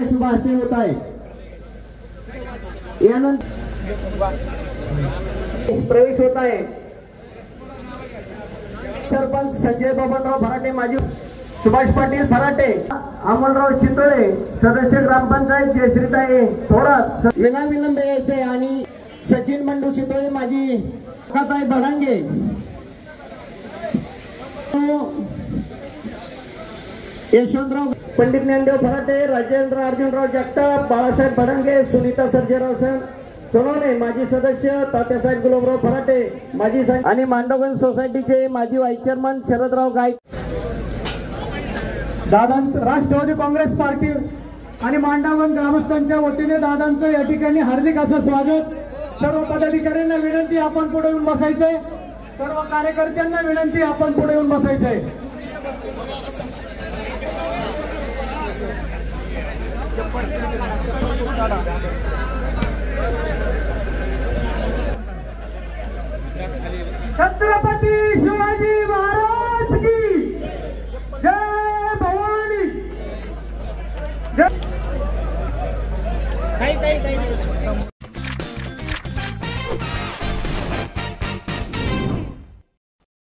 शुभास्ते होत आहे। यानंतर प्रवेश होत आहे। सरपंच संजय बबनराव फराटे, माजी सुभाष पाटील फराटे, अमोलराव शितोळे सदस्य ग्रामपंचायत जयश्रीताई थोरात विनाविलंब यायचे आणि सचिन बंडू शितोळे माजी काताई भडांगे यशवंतराव पंडित ज्ञानदेव फराटे, राजेंद्र अर्जुनराव जगताप, बाळासाहेब भडांगे, सुनीता सर्जेराव सोनवणे माजी सदस्य, तात्यासाहेब गुलाबराव फराटे माजी आणि मांडवगंज सोसायटीचे माजी व्हाईस चेअरमन शरदराव गायक। दादांचं राष्ट्रवादी काँग्रेस पार्टी आणि मांडवगंज ग्रामस्थांच्या वतीने दादांचं या ठिकाणी हार्दिक असं स्वागत। सर्व पदाधिकाऱ्यांना विनंती आपण पुढे येऊन बसायचंय। सर्व कार्यकर्त्यांना विनंती आपण पुढे येऊन बसायचंय। छत्रपती शिवाजी महाराज की जय भवानी जय।